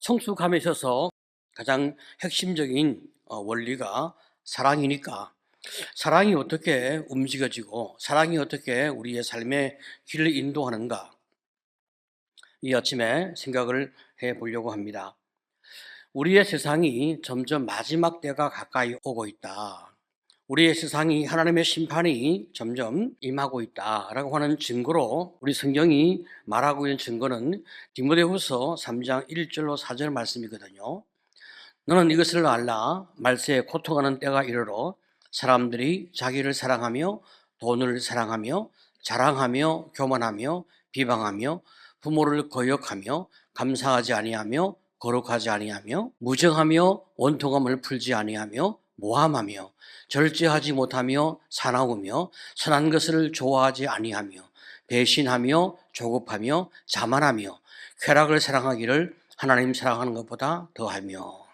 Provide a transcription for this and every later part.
성숙함에 있어서 가장 핵심적인 원리가 사랑이니까, 사랑이 어떻게 움직여지고 사랑이 어떻게 우리의 삶의 길을 인도하는가, 이 아침에 생각을 해 보려고 합니다. 우리의 세상이 점점 마지막 때가 가까이 오고 있다. 우리의 세상이 하나님의 심판이 점점 임하고 있다라고 하는 증거로, 우리 성경이 말하고 있는 증거는 디모데후서 3장 1절로 4절 말씀이거든요. 너는 이것을 알라. 말세에 고통하는 때가 이르러 사람들이 자기를 사랑하며 돈을 사랑하며 자랑하며 교만하며 비방하며 부모를 거역하며 감사하지 아니하며 거룩하지 아니하며 무정하며 원통함을 풀지 아니하며 모함하며 절제하지 못하며 사나우며 선한 것을 좋아하지 아니하며 배신하며 조급하며 자만하며 쾌락을 사랑하기를 하나님 사랑하는 것보다 더하며.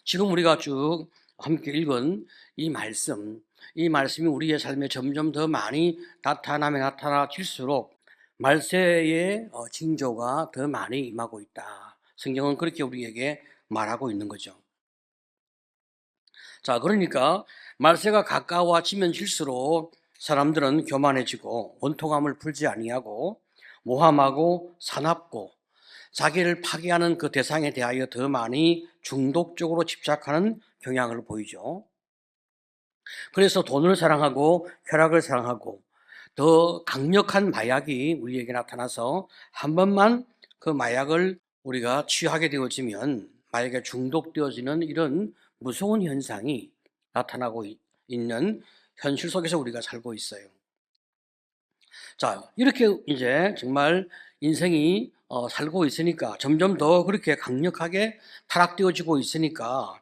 지금 우리가 쭉 함께 읽은 이 말씀이 우리의 삶에 점점 더 많이 나타나질수록 말세의 징조가 더 많이 임하고 있다. 성경은 그렇게 우리에게 말하고 있는 거죠. 자, 그러니까 말세가 가까워지면 질수록 사람들은 교만해지고 원통함을 풀지 아니하고 모함하고 사납고 자기를 파괴하는 그 대상에 대하여 더 많이 중독적으로 집착하는 경향을 보이죠. 그래서 돈을 사랑하고 쾌락을 사랑하고 더 강력한 마약이 우리에게 나타나서 한 번만 그 마약을 우리가 취하게 되어지면 마약에 중독되어지는 이런 무서운 현상이 나타나고 있는 현실 속에서 우리가 살고 있어요. 자, 이렇게 이제 정말 인생이 살고 있으니까, 점점 더 그렇게 강력하게 타락되어지고 있으니까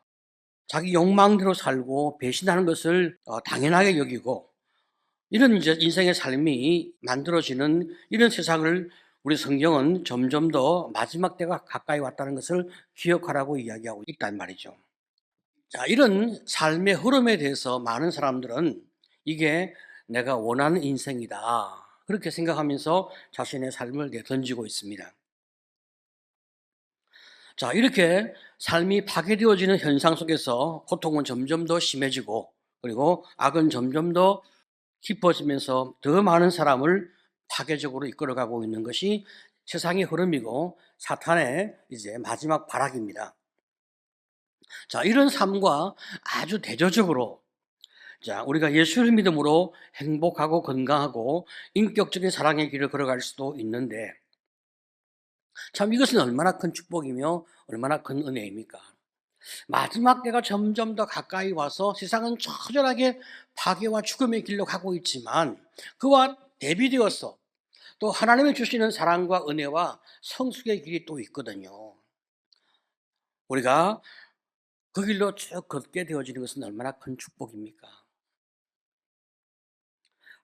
자기 욕망대로 살고 배신하는 것을 당연하게 여기고, 이런 이제 인생의 삶이 만들어지는 이런 세상을 우리 성경은 점점 더 마지막 때가 가까이 왔다는 것을 기억하라고 이야기하고 있단 말이죠. 자, 이런 삶의 흐름에 대해서 많은 사람들은 이게 내가 원하는 인생이다, 그렇게 생각하면서 자신의 삶을 내던지고 있습니다. 자, 이렇게 삶이 파괴되어지는 현상 속에서 고통은 점점 더 심해지고, 그리고 악은 점점 더 깊어지면서 더 많은 사람을 파괴적으로 이끌어가고 있는 것이 세상의 흐름이고 사탄의 이제 마지막 발악입니다. 자, 이런 삶과 아주 대조적으로, 자, 우리가 예수를 믿음으로 행복하고 건강하고 인격적인 사랑의 길을 걸어갈 수도 있는데, 참 이것은 얼마나 큰 축복이며 얼마나 큰 은혜입니까? 마지막 때가 점점 더 가까이 와서 세상은 처절하게 파괴와 죽음의 길로 가고 있지만, 그와 대비되어서 또 하나님이 주시는 사랑과 은혜와 성숙의 길이 또 있거든요. 우리가 그 길로 쭉 걷게 되어지는 것은 얼마나 큰 축복입니까?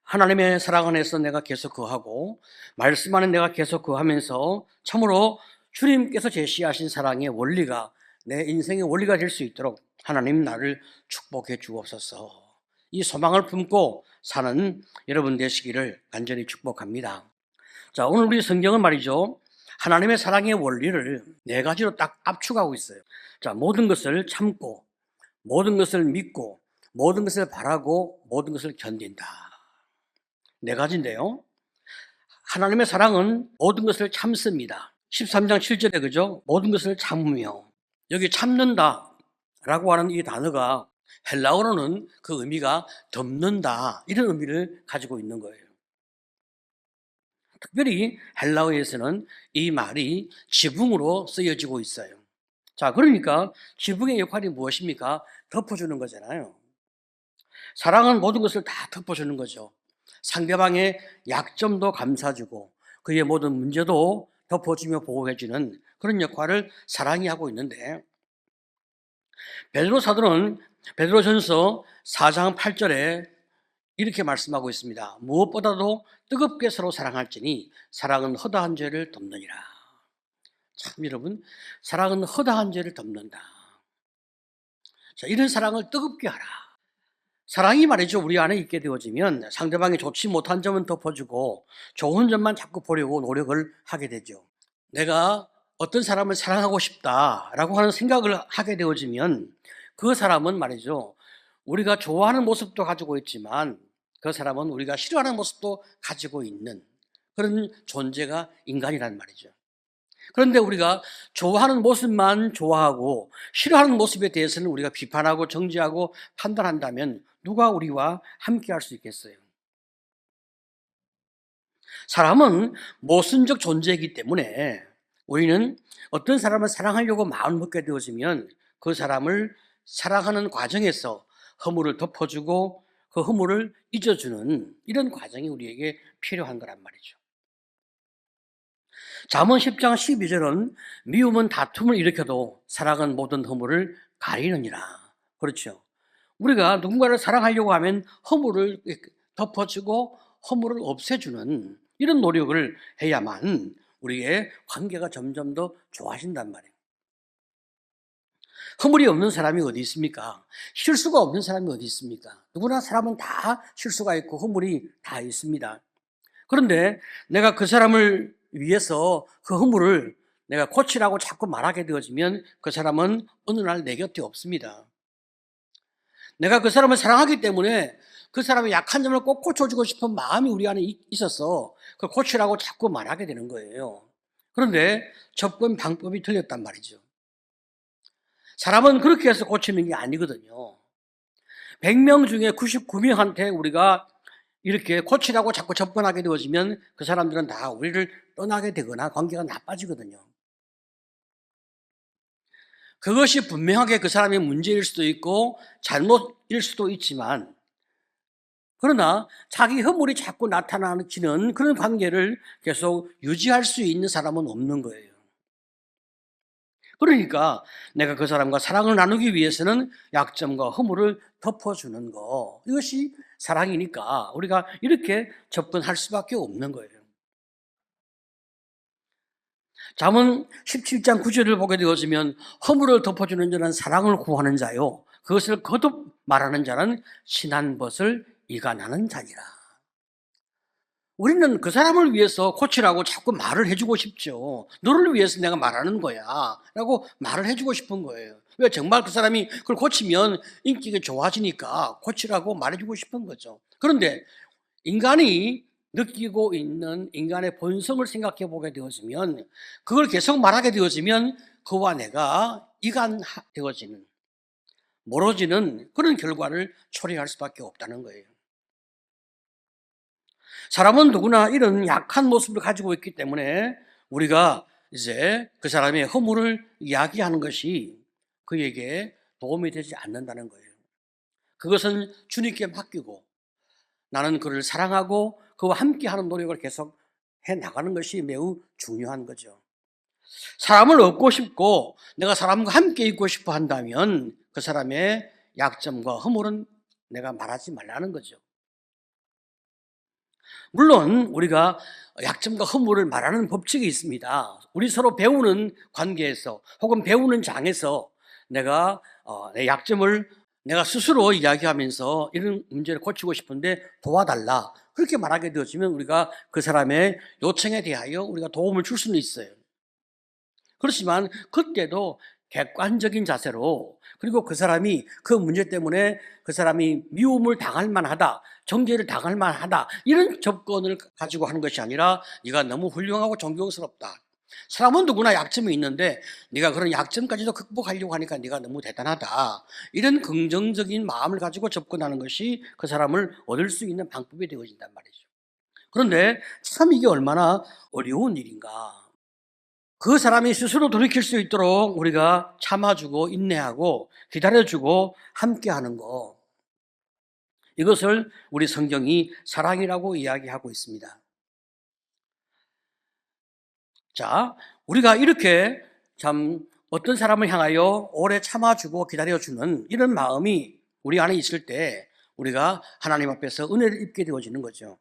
하나님의 사랑 안에서 내가 계속 거하고 말씀 안에 내가 계속 거하면서 참으로 주님께서 제시하신 사랑의 원리가 내 인생의 원리가 될 수 있도록 하나님 나를 축복해 주옵소서. 이 소망을 품고 사는 여러분 되시기를 간절히 축복합니다. 자, 오늘 우리 성경은 말이죠, 하나님의 사랑의 원리를 네 가지로 딱 압축하고 있어요. 자, 모든 것을 참고, 모든 것을 믿고, 모든 것을 바라고, 모든 것을 견딘다. 네 가지인데요, 하나님의 사랑은 모든 것을 참습니다. 13장 7절에 그죠? 모든 것을 참으며, 여기 참는다 라고 하는 이 단어가 헬라어로는 그 의미가 덮는다, 이런 의미를 가지고 있는 거예요. 특별히 헬라어에서는 이 말이 지붕으로 쓰여지고 있어요. 자, 그러니까 지붕의 역할이 무엇입니까? 덮어주는 거잖아요. 사랑은 모든 것을 다 덮어주는 거죠. 상대방의 약점도 감싸주고 그의 모든 문제도 덮어주며 보호해주는 그런 역할을 사랑이 하고 있는데, 베드로 사도는 베드로전서 4장 8절에 이렇게 말씀하고 있습니다. 무엇보다도 뜨겁게 서로 사랑할지니 사랑은 허다한 죄를 덮느니라. 참 여러분, 사랑은 허다한 죄를 덮는다. 자, 이런 사랑을 뜨겁게 하라. 사랑이 말이죠, 우리 안에 있게 되어지면 상대방이 좋지 못한 점은 덮어주고 좋은 점만 자꾸 보려고 노력을 하게 되죠. 내가 어떤 사람을 사랑하고 싶다라고 하는 생각을 하게 되어지면 그 사람은 말이죠. 우리가 좋아하는 모습도 가지고 있지만 그 사람은 우리가 싫어하는 모습도 가지고 있는 그런 존재가 인간이란 말이죠. 그런데 우리가 좋아하는 모습만 좋아하고 싫어하는 모습에 대해서는 우리가 비판하고 정죄하고 판단한다면 누가 우리와 함께 할 수 있겠어요? 사람은 모순적 존재이기 때문에 우리는 어떤 사람을 사랑하려고 마음먹게 되어지면 그 사람을 사랑하는 과정에서 허물을 덮어주고 그 허물을 잊어주는 이런 과정이 우리에게 필요한 거란 말이죠. 잠언 10장 12절은 미움은 다툼을 일으켜도 사랑은 모든 허물을 가리느니라. 그렇죠. 우리가 누군가를 사랑하려고 하면 허물을 덮어주고 허물을 없애주는 이런 노력을 해야만 우리의 관계가 점점 더 좋아진단 말이에요. 허물이 없는 사람이 어디 있습니까? 실수가 없는 사람이 어디 있습니까? 누구나 사람은 다 실수가 있고 허물이 다 있습니다. 그런데 내가 그 사람을 위해서 그 허물을 내가 고치라고 자꾸 말하게 되어지면 그 사람은 어느 날 내 곁에 없습니다. 내가 그 사람을 사랑하기 때문에 그 사람의 약한 점을 꼭 고쳐주고 싶은 마음이 우리 안에 있어서 그걸 고치라고 자꾸 말하게 되는 거예요. 그런데 접근 방법이 틀렸단 말이죠. 사람은 그렇게 해서 고치는 게 아니거든요. 100명 중에 99명한테 우리가 이렇게 고치라고 자꾸 접근하게 되어지면 그 사람들은 다 우리를 떠나게 되거나 관계가 나빠지거든요. 그것이 분명하게 그 사람의 문제일 수도 있고 잘못일 수도 있지만 그러나 자기 허물이 자꾸 나타나는 그런 관계를 계속 유지할 수 있는 사람은 없는 거예요. 그러니까 내가 그 사람과 사랑을 나누기 위해서는 약점과 허물을 덮어주는 거, 이것이 사랑이니까 우리가 이렇게 접근할 수밖에 없는 거예요. 잠언 17장 9절을 보게 되어지면 허물을 덮어주는 자는 사랑을 구하는 자요 그것을 거듭 말하는 자는 신한 벗을 이간하는 자니라. 우리는 그 사람을 위해서 고치라고 자꾸 말을 해주고 싶죠. 너를 위해서 내가 말하는 거야 라고 말을 해주고 싶은 거예요. 왜? 정말 그 사람이 그걸 고치면 인기가 좋아지니까 고치라고 말해주고 싶은 거죠. 그런데 인간이 느끼고 있는 인간의 본성을 생각해 보게 되어지면 그걸 계속 말하게 되어지면 그와 내가 이간되어지는 멀어지는 그런 결과를 초래할 수밖에 없다는 거예요. 사람은 누구나 이런 약한 모습을 가지고 있기 때문에 우리가 이제 그 사람의 허물을 이야기하는 것이 그에게 도움이 되지 않는다는 거예요. 그것은 주님께 맡기고 나는 그를 사랑하고 그와 함께하는 노력을 계속 해 나가는 것이 매우 중요한 거죠. 사람을 얻고 싶고 내가 사람과 함께 있고 싶어 한다면 그 사람의 약점과 허물은 내가 말하지 말라는 거죠. 물론 우리가 약점과 허물을 말하는 법칙이 있습니다. 우리 서로 배우는 관계에서 혹은 배우는 장에서 내가 내 약점을 내가 스스로 이야기하면서 이런 문제를 고치고 싶은데 도와달라 그렇게 말하게 되어지면 우리가 그 사람의 요청에 대하여 우리가 도움을 줄 수는 있어요. 그렇지만 그때도 객관적인 자세로 그리고 그 사람이 그 문제 때문에 그 사람이 미움을 당할 만하다, 정죄를 당할 만하다 이런 접근을 가지고 하는 것이 아니라 네가 너무 훌륭하고 존경스럽다. 사람은 누구나 약점이 있는데 네가 그런 약점까지도 극복하려고 하니까 네가 너무 대단하다. 이런 긍정적인 마음을 가지고 접근하는 것이 그 사람을 얻을 수 있는 방법이 되어진단 말이죠. 그런데 참 이게 얼마나 어려운 일인가. 그 사람이 스스로 돌이킬 수 있도록 우리가 참아주고 인내하고 기다려주고 함께하는 거. 이것을 우리 성경이 사랑이라고 이야기하고 있습니다. 자, 우리가 이렇게 참 어떤 사람을 향하여 오래 참아주고 기다려주는 이런 마음이 우리 안에 있을 때 우리가 하나님 앞에서 은혜를 입게 되어지는 거죠.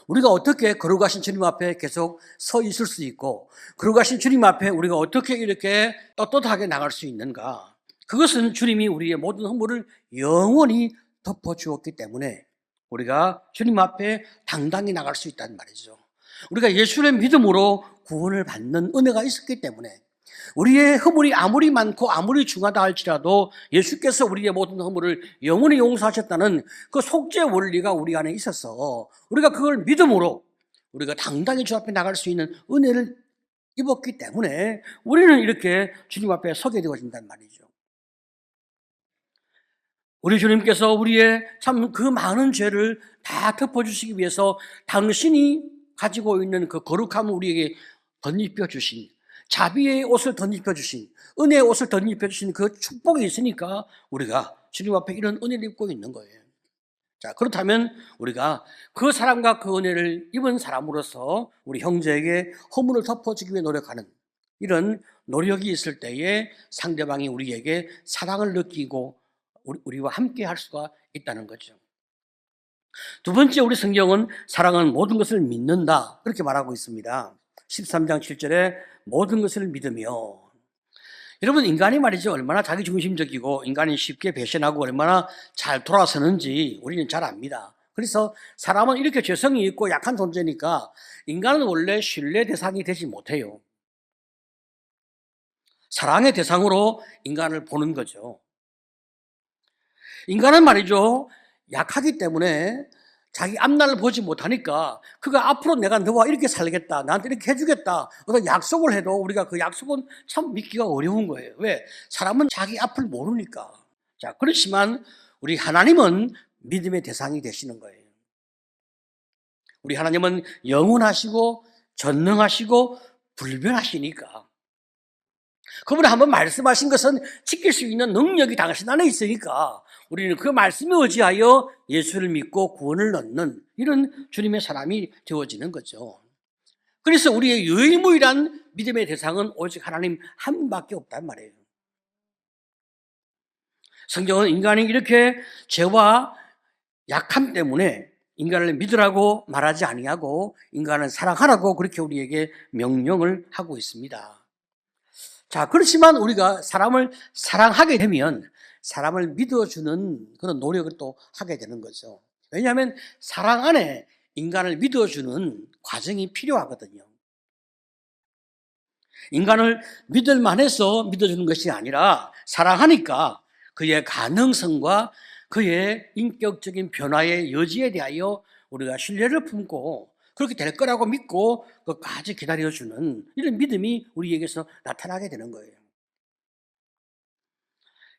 우리가 어떻게 거룩하신 주님 앞에 계속 서 있을 수 있고 거룩하신 주님 앞에 우리가 어떻게 이렇게 떳떳하게 나갈 수 있는가. 그것은 주님이 우리의 모든 허물을 영원히 덮어주었기 때문에 우리가 주님 앞에 당당히 나갈 수 있다는 말이죠. 우리가 예수의 믿음으로 구원을 받는 은혜가 있었기 때문에 우리의 허물이 아무리 많고 아무리 중하다 할지라도 예수께서 우리의 모든 허물을 영원히 용서하셨다는 그 속죄 원리가 우리 안에 있어서 우리가 그걸 믿음으로 우리가 당당히 주 앞에 나갈 수 있는 은혜를 입었기 때문에 우리는 이렇게 주님 앞에 서게 되어진단 말이죠. 우리 주님께서 우리의 참 그 많은 죄를 다 덮어주시기 위해서 당신이 가지고 있는 그 거룩함을 우리에게 덧입혀 주신, 자비의 옷을 덧입혀 주신, 은혜의 옷을 덧입혀 주신 그 축복이 있으니까 우리가 주님 앞에 이런 은혜를 입고 있는 거예요. 자, 그렇다면 우리가 그 사람과 그 은혜를 입은 사람으로서 우리 형제에게 허물을 덮어주기 위해 노력하는 이런 노력이 있을 때에 상대방이 우리에게 사랑을 느끼고 우리와 함께 할 수가 있다는 거죠. 두 번째, 우리 성경은 사랑은 모든 것을 믿는다 그렇게 말하고 있습니다. 13장 7절에 모든 것을 믿으며. 여러분, 인간이 말이죠, 얼마나 자기중심적이고 인간이 쉽게 배신하고 얼마나 잘 돌아서는지 우리는 잘 압니다. 그래서 사람은 이렇게 죄성이 있고 약한 존재니까 인간은 원래 신뢰 대상이 되지 못해요. 사랑의 대상으로 인간을 보는 거죠. 인간은 말이죠, 약하기 때문에 자기 앞날을 보지 못하니까 그가 앞으로 내가 너와 이렇게 살겠다, 나한테 이렇게 해주겠다 어떤 약속을 해도 우리가 그 약속은 참 믿기가 어려운 거예요. 왜? 사람은 자기 앞을 모르니까. 자, 그렇지만 우리 하나님은 믿음의 대상이 되시는 거예요. 우리 하나님은 영원하시고 전능하시고 불변하시니까 그분이 한번 말씀하신 것은 지킬 수 있는 능력이 당신 안에 있으니까 우리는 그 말씀에 의지하여 예수를 믿고 구원을 얻는 이런 주님의 사람이 되어지는 거죠. 그래서 우리의 유일무이한 믿음의 대상은 오직 하나님 한 분밖에 없단 말이에요. 성경은 인간이 이렇게 죄와 약함 때문에 인간을 믿으라고 말하지 아니하고 인간을 사랑하라고 그렇게 우리에게 명령을 하고 있습니다. 자, 그렇지만 우리가 사람을 사랑하게 되면 사람을 믿어주는 그런 노력을 또 하게 되는 거죠. 왜냐하면 사랑 안에 인간을 믿어주는 과정이 필요하거든요. 인간을 믿을 만해서 믿어주는 것이 아니라 사랑하니까 그의 가능성과 그의 인격적인 변화의 여지에 대하여 우리가 신뢰를 품고 그렇게 될 거라고 믿고 끝까지 기다려주는 이런 믿음이 우리에게서 나타나게 되는 거예요.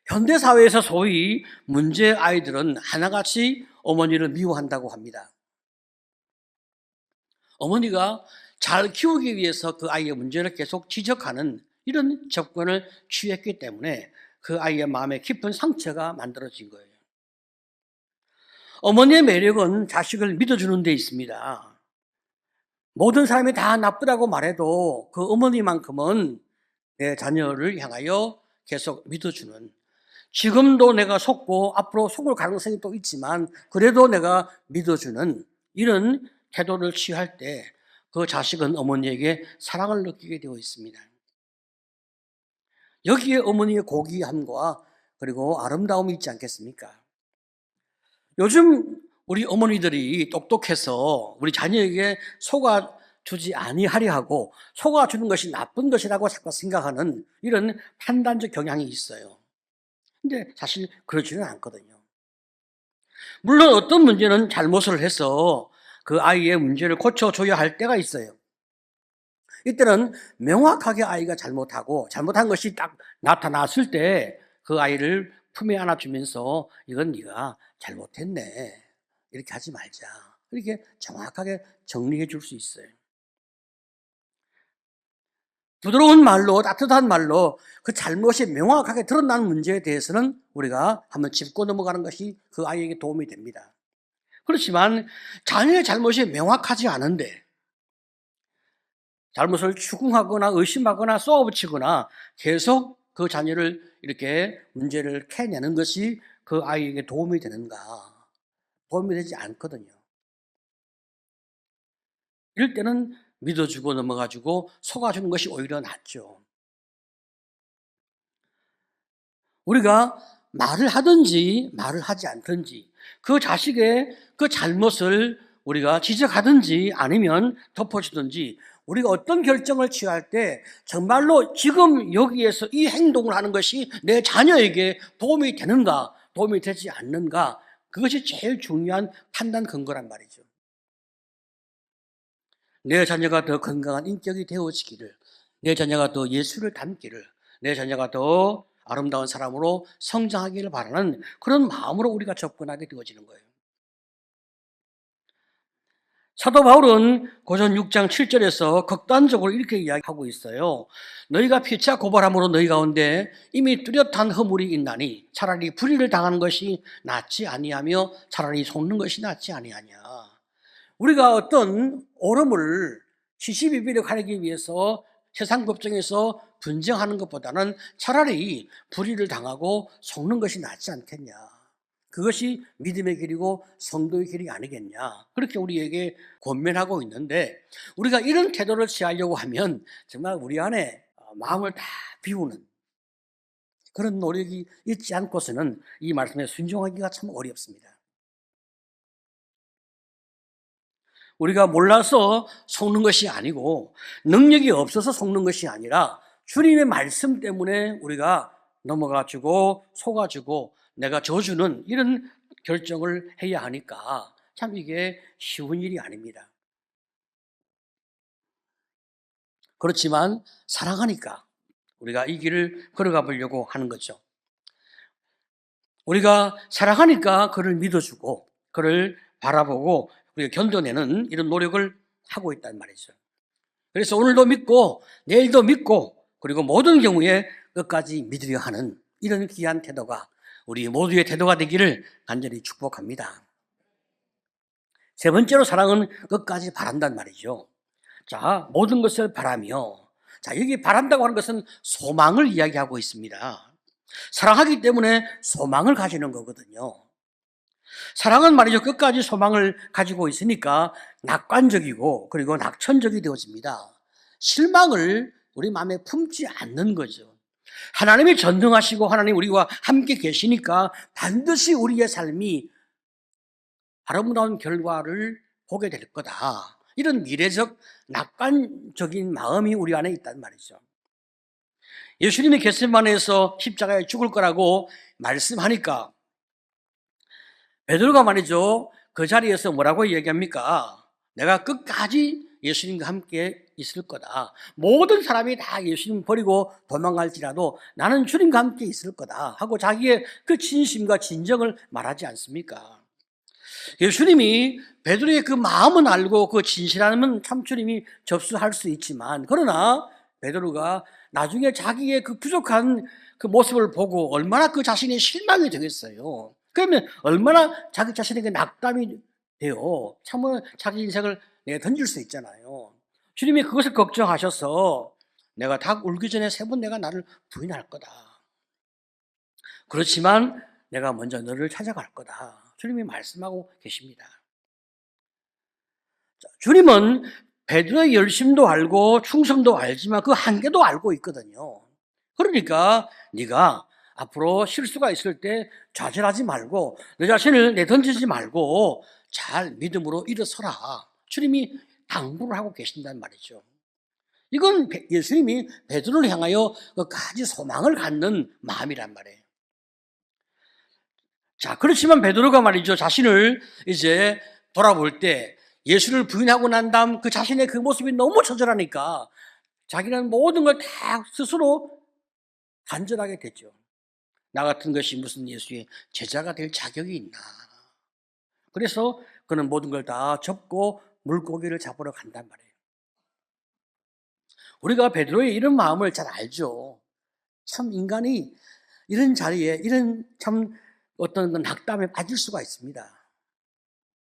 현대사회에서 소위 문제 아이들은 하나같이 어머니를 미워한다고 합니다. 어머니가 잘 키우기 위해서 그 아이의 문제를 계속 지적하는 이런 접근을 취했기 때문에 그 아이의 마음에 깊은 상처가 만들어진 거예요. 어머니의 매력은 자식을 믿어주는 데 있습니다. 모든 사람이 다 나쁘다고 말해도 그 어머니만큼은 내 자녀를 향하여 계속 믿어주는, 지금도 내가 속고 앞으로 속을 가능성이 또 있지만 그래도 내가 믿어주는 이런 태도를 취할 때 그 자식은 어머니에게 사랑을 느끼게 되어 있습니다. 여기에 어머니의 고귀함과 그리고 아름다움이 있지 않겠습니까? 요즘 우리 어머니들이 똑똑해서 우리 자녀에게 속아주지 아니하려 하고 속아주는 것이 나쁜 것이라고 자꾸 생각하는 이런 판단적 경향이 있어요. 근데 사실 그렇지는 않거든요. 물론 어떤 문제는 잘못을 해서 그 아이의 문제를 고쳐줘야 할 때가 있어요. 이때는 명확하게 아이가 잘못하고 잘못한 것이 딱 나타났을 때 그 아이를 품에 안아주면서 이건 네가 잘못했네, 이렇게 하지 말자, 이렇게 정확하게 정리해 줄 수 있어요. 부드러운 말로, 따뜻한 말로 그 잘못이 명확하게 드러나는 문제에 대해서는 우리가 한번 짚고 넘어가는 것이 그 아이에게 도움이 됩니다. 그렇지만 자녀의 잘못이 명확하지 않은데 잘못을 추궁하거나 의심하거나 쏘아붙이거나 계속 그 자녀를 이렇게 문제를 캐내는 것이 그 아이에게 도움이 되는가? 도움이 되지 않거든요. 이럴 때는 믿어주고 넘어가주고 속아주는 것이 오히려 낫죠. 우리가 말을 하든지 말을 하지 않든지 그 자식의 그 잘못을 우리가 지적하든지 아니면 덮어주든지 우리가 어떤 결정을 취할 때 정말로 지금 여기에서 이 행동을 하는 것이 내 자녀에게 도움이 되는가, 도움이 되지 않는가, 그것이 제일 중요한 판단 근거란 말이죠. 내 자녀가 더 건강한 인격이 되어지기를, 내 자녀가 더 예수를 닮기를, 내 자녀가 더 아름다운 사람으로 성장하기를 바라는 그런 마음으로 우리가 접근하게 되어지는 거예요. 사도 바울은 고전 6장 7절에서 극단적으로 이렇게 이야기하고 있어요. 너희가 피차 고발함으로 너희 가운데 이미 뚜렷한 허물이 있나니 차라리 불의를 당하는 것이 낫지 아니하며 차라리 속는 것이 낫지 아니하냐. 우리가 어떤 오름을 시시비비를 가리기 위해서 세상 법정에서 분쟁하는 것보다는 차라리 불의를 당하고 속는 것이 낫지 않겠냐. 그것이 믿음의 길이고 성도의 길이 아니겠냐. 그렇게 우리에게 권면하고 있는데 우리가 이런 태도를 취하려고 하면 정말 우리 안에 마음을 다 비우는 그런 노력이 있지 않고서는 이 말씀에 순종하기가 참 어렵습니다. 우리가 몰라서 속는 것이 아니고 능력이 없어서 속는 것이 아니라 주님의 말씀 때문에 우리가 넘어가지고 속아지고 내가 져주는 이런 결정을 해야 하니까 참 이게 쉬운 일이 아닙니다. 그렇지만 사랑하니까 우리가 이 길을 걸어가 보려고 하는 거죠. 우리가 사랑하니까 그를 믿어주고 그를 바라보고 우리가 견뎌내는 이런 노력을 하고 있단 말이죠. 그래서 오늘도 믿고 내일도 믿고 그리고 모든 경우에 끝까지 믿으려 하는 이런 귀한 태도가 우리 모두의 태도가 되기를 간절히 축복합니다. 세 번째로 사랑은 끝까지 바란단 말이죠. 자, 모든 것을 바라며, 자, 여기 바란다고 하는 것은 소망을 이야기하고 있습니다. 사랑하기 때문에 소망을 가지는 거거든요. 사랑은 말이죠. 끝까지 소망을 가지고 있으니까 낙관적이고 그리고 낙천적이 되어집니다. 실망을 우리 마음에 품지 않는 거죠. 하나님이 전능하시고 하나님 우리와 함께 계시니까 반드시 우리의 삶이 아름다운 결과를 보게 될 거다. 이런 미래적 낙관적인 마음이 우리 안에 있단 말이죠. 예수님이 겟세마네에서 십자가에 죽을 거라고 말씀하니까 베드로가 말이죠. 그 자리에서 뭐라고 얘기합니까? 내가 끝까지 예수님과 함께 있을 거다. 모든 사람이 다 예수님 버리고 도망갈지라도 나는 주님과 함께 있을 거다. 하고 자기의 그 진심과 진정을 말하지 않습니까? 예수님이 베드로의 그 마음은 알고 그 진실함은 참 주님이 접수할 수 있지만 그러나 베드로가 나중에 자기의 그 부족한 그 모습을 보고 얼마나 그 자신이 실망이 되겠어요. 그러면 얼마나 자기 자신에게 낙담이 돼요. 참으로 자기 인생을 내가 던질 수 있잖아요. 주님이 그것을 걱정하셔서 내가 닭 울기 전에 3번 내가 나를 부인할 거다. 그렇지만 내가 먼저 너를 찾아갈 거다. 주님이 말씀하고 계십니다. 주님은 베드로의 열심도 알고 충성도 알지만 그 한계도 알고 있거든요. 그러니까 네가 앞으로 실수가 있을 때 좌절하지 말고 내 자신을 내던지지 말고 잘 믿음으로 일어서라. 주님이 당부를 하고 계신단 말이죠. 이건 예수님이 베드로를 향하여 끝까지 소망을 갖는 마음이란 말이에요. 자, 그렇지만 베드로가 말이죠. 자신을 이제 돌아볼 때 예수를 부인하고 난 다음 그 자신의 그 모습이 너무 처절하니까 자기는 모든 걸 다 스스로 간절하게 됐죠. 나 같은 것이 무슨 예수의 제자가 될 자격이 있나. 그래서 그는 모든 걸 다 접고 물고기를 잡으러 간단 말이에요. 우리가 베드로의 이런 마음을 잘 알죠. 참 인간이 이런 자리에 이런 참 어떤 낙담에 빠질 수가 있습니다.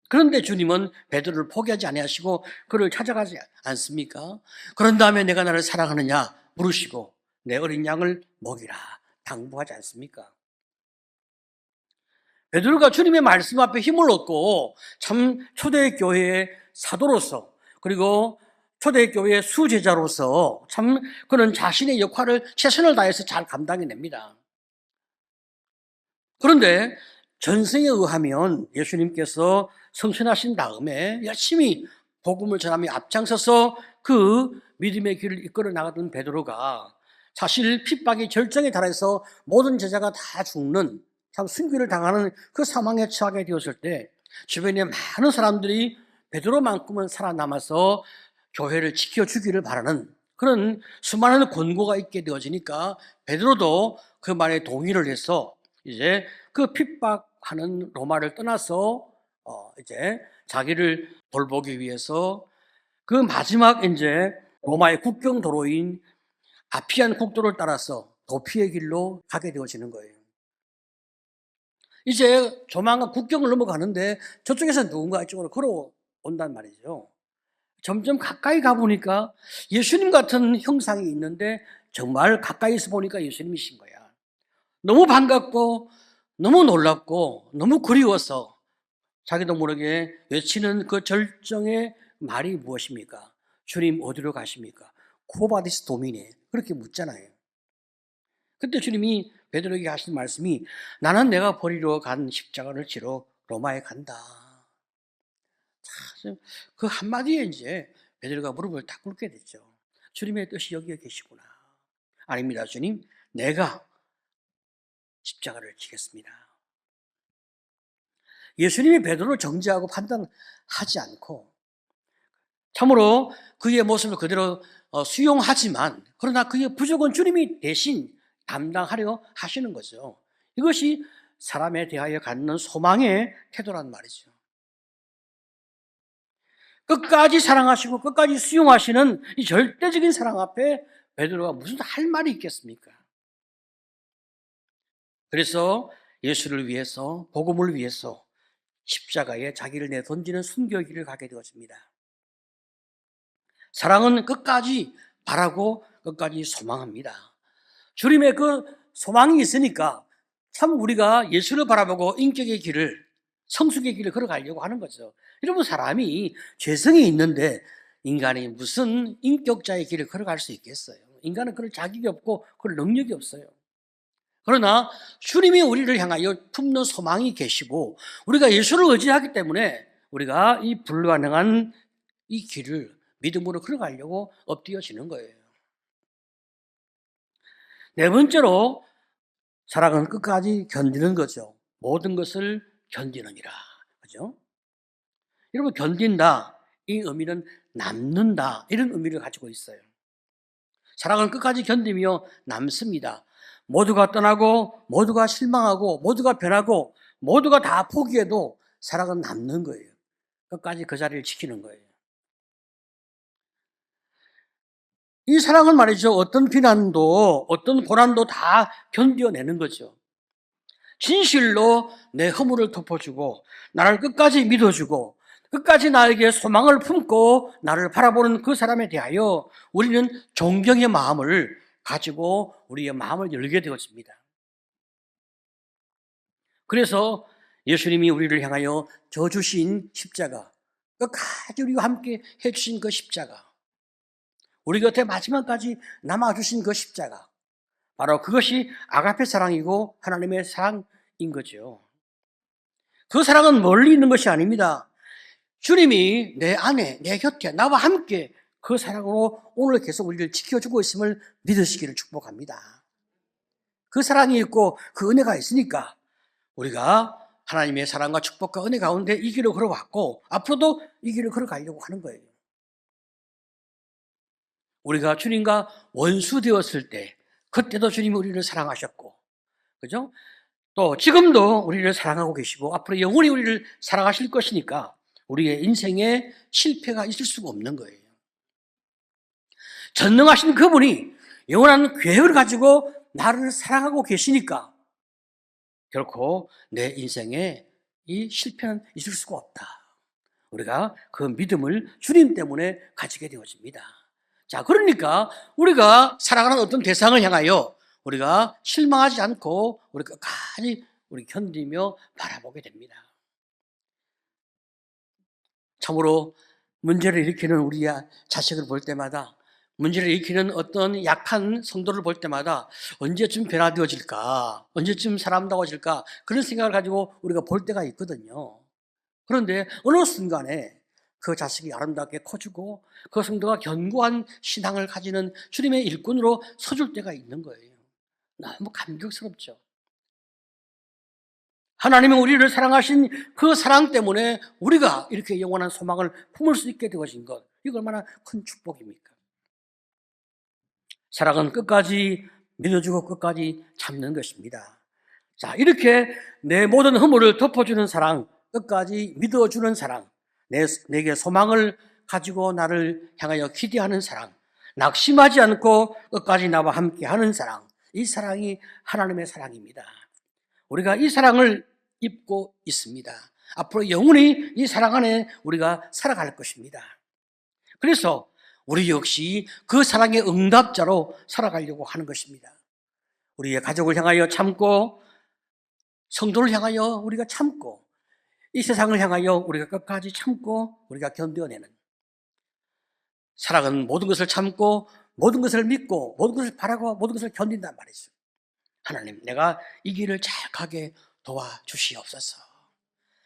그런데 주님은 베드로를 포기하지 아니하시고 그를 찾아가지 않습니까? 그런 다음에 내가 나를 사랑하느냐 물으시고 내 어린 양을 먹이라 당부하지 않습니까? 베드로가 주님의 말씀 앞에 힘을 얻고 참 초대교회의 사도로서 그리고 초대교회의 수제자로서 참 그는 자신의 역할을 최선을 다해서 잘 감당해냅니다. 그런데 전승에 의하면 예수님께서 성천하신 다음에 열심히 복음을 전하며 앞장서서 그 믿음의 길을 이끌어 나가던 베드로가 사실 핍박이 절정에 달해서 모든 제자가 다 죽는 참 순교를 당하는 그 상황에 처하게 되었을 때 주변에 많은 사람들이 베드로만큼은 살아남아서 교회를 지켜주기를 바라는 그런 수많은 권고가 있게 되어지니까 베드로도 그 말에 동의를 해서 이제 그 핍박하는 로마를 떠나서 이제 자기를 돌보기 위해서 그 마지막 이제 로마의 국경 도로인 아피안 국도를 따라서 도피의 길로 가게 되어지는 거예요. 이제 조만간 국경을 넘어가는데 저쪽에서 누군가 이쪽으로 걸어온단 말이죠. 점점 가까이 가보니까 예수님 같은 형상이 있는데 정말 가까이서 보니까 예수님이신 거야. 너무 반갑고 너무 놀랍고 너무 그리워서 자기도 모르게 외치는 그 절정의 말이 무엇입니까? 주님 어디로 가십니까? 쿠바디스 도미네 그렇게 묻잖아요. 그때 주님이 베드로에게 하신 말씀이 나는 내가 버리러 간 십자가를 지러 로마에 간다. 그 한마디에 이제 베드로가 무릎을 딱 꿇게 됐죠. 주님의 뜻이 여기에 계시구나. 아닙니다, 주님. 내가 십자가를 지겠습니다. 예수님이 베드로를 정죄하고 판단하지 않고 참으로 그의 모습을 그대로 수용하지만 그러나 그의 부족은 주님이 대신 담당하려 하시는 거죠. 이것이 사람에 대하여 갖는 소망의 태도란 말이죠. 끝까지 사랑하시고 끝까지 수용하시는 이 절대적인 사랑 앞에 베드로가 무슨 할 말이 있겠습니까? 그래서 예수를 위해서 복음을 위해서 십자가에 자기를 내던지는 순교길을 가게 되었습니다. 사랑은 끝까지 바라고 끝까지 소망합니다. 주님의 그 소망이 있으니까 참 우리가 예수를 바라보고 인격의 길을 성숙의 길을 걸어가려고 하는 거죠. 여러분 사람이 죄성이 있는데 인간이 무슨 인격자의 길을 걸어갈 수 있겠어요? 인간은 그럴 자격이 없고 그럴 능력이 없어요. 그러나 주님이 우리를 향하여 품는 소망이 계시고 우리가 예수를 의지하기 때문에 우리가 이 불가능한 이 길을 믿음으로 걸어가려고 엎드려지는 거예요. 네 번째로 사랑은 끝까지 견디는 거죠. 모든 것을 견디느니라. 그죠? 여러분 견딘다 이 의미는 남는다 이런 의미를 가지고 있어요. 사랑은 끝까지 견디며 남습니다. 모두가 떠나고 모두가 실망하고 모두가 변하고 모두가 다 포기해도 사랑은 남는 거예요. 끝까지 그 자리를 지키는 거예요. 이 사랑은 말이죠. 어떤 비난도 어떤 고난도 다 견뎌내는 거죠. 진실로 내 허물을 덮어주고 나를 끝까지 믿어주고 끝까지 나에게 소망을 품고 나를 바라보는 그 사람에 대하여 우리는 존경의 마음을 가지고 우리의 마음을 열게 되었습니다. 그래서 예수님이 우리를 향하여 져주신 십자가, 끝까지 우리와 함께 해주신 그 십자가, 우리 곁에 마지막까지 남아주신 그 십자가, 바로 그것이 아가페 사랑이고 하나님의 사랑인 거죠. 그 사랑은 멀리 있는 것이 아닙니다. 주님이 내 안에, 내 곁에, 나와 함께 그 사랑으로 오늘 계속 우리를 지켜주고 있음을 믿으시기를 축복합니다. 그 사랑이 있고 그 은혜가 있으니까 우리가 하나님의 사랑과 축복과 은혜 가운데 이 길을 걸어왔고 앞으로도 이 길을 걸어가려고 하는 거예요. 우리가 주님과 원수 되었을 때 그때도 주님이 우리를 사랑하셨고 그죠? 또 지금도 우리를 사랑하고 계시고 앞으로 영원히 우리를 사랑하실 것이니까 우리의 인생에 실패가 있을 수가 없는 거예요. 전능하신 그분이 영원한 계획을 가지고 나를 사랑하고 계시니까 결코 내 인생에 이 실패는 있을 수가 없다. 우리가 그 믿음을 주님 때문에 가지게 되어집니다. 자, 그러니까 우리가 사랑하는 어떤 대상을 향하여 우리가 실망하지 않고 우리 끝까지 우리 견디며 바라보게 됩니다. 참으로 문제를 일으키는 우리의 자식을 볼 때마다 문제를 일으키는 어떤 약한 성도를 볼 때마다 언제쯤 변화되어질까? 언제쯤 사람다워질까? 그런 생각을 가지고 우리가 볼 때가 있거든요. 그런데 어느 순간에 그 자식이 아름답게 커지고 그 성도가 견고한 신앙을 가지는 주님의 일꾼으로 서줄 때가 있는 거예요. 너무 감격스럽죠. 하나님은 우리를 사랑하신 그 사랑 때문에 우리가 이렇게 영원한 소망을 품을 수 있게 되어진 것. 이거 얼마나 큰 축복입니까? 사랑은 끝까지 믿어주고 끝까지 참는 것입니다. 자, 이렇게 내 모든 허물을 덮어주는 사랑, 끝까지 믿어주는 사랑, 내게 소망을 가지고 나를 향하여 기대하는 사랑, 낙심하지 않고 끝까지 나와 함께하는 사랑, 이 사랑이 하나님의 사랑입니다. 우리가 이 사랑을 입고 있습니다. 앞으로 영원히 이 사랑 안에 우리가 살아갈 것입니다. 그래서 우리 역시 그 사랑의 응답자로 살아가려고 하는 것입니다. 우리의 가족을 향하여 참고, 성도를 향하여 우리가 참고, 이 세상을 향하여 우리가 끝까지 참고 우리가 견뎌내는, 사랑은 모든 것을 참고 모든 것을 믿고 모든 것을 바라고 모든 것을 견딘단 말이죠. 하나님, 내가 이 길을 잘 가게 도와주시옵소서.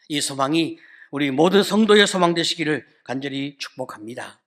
이 소망이 우리 모든 성도의 소망 되시기를 간절히 축복합니다.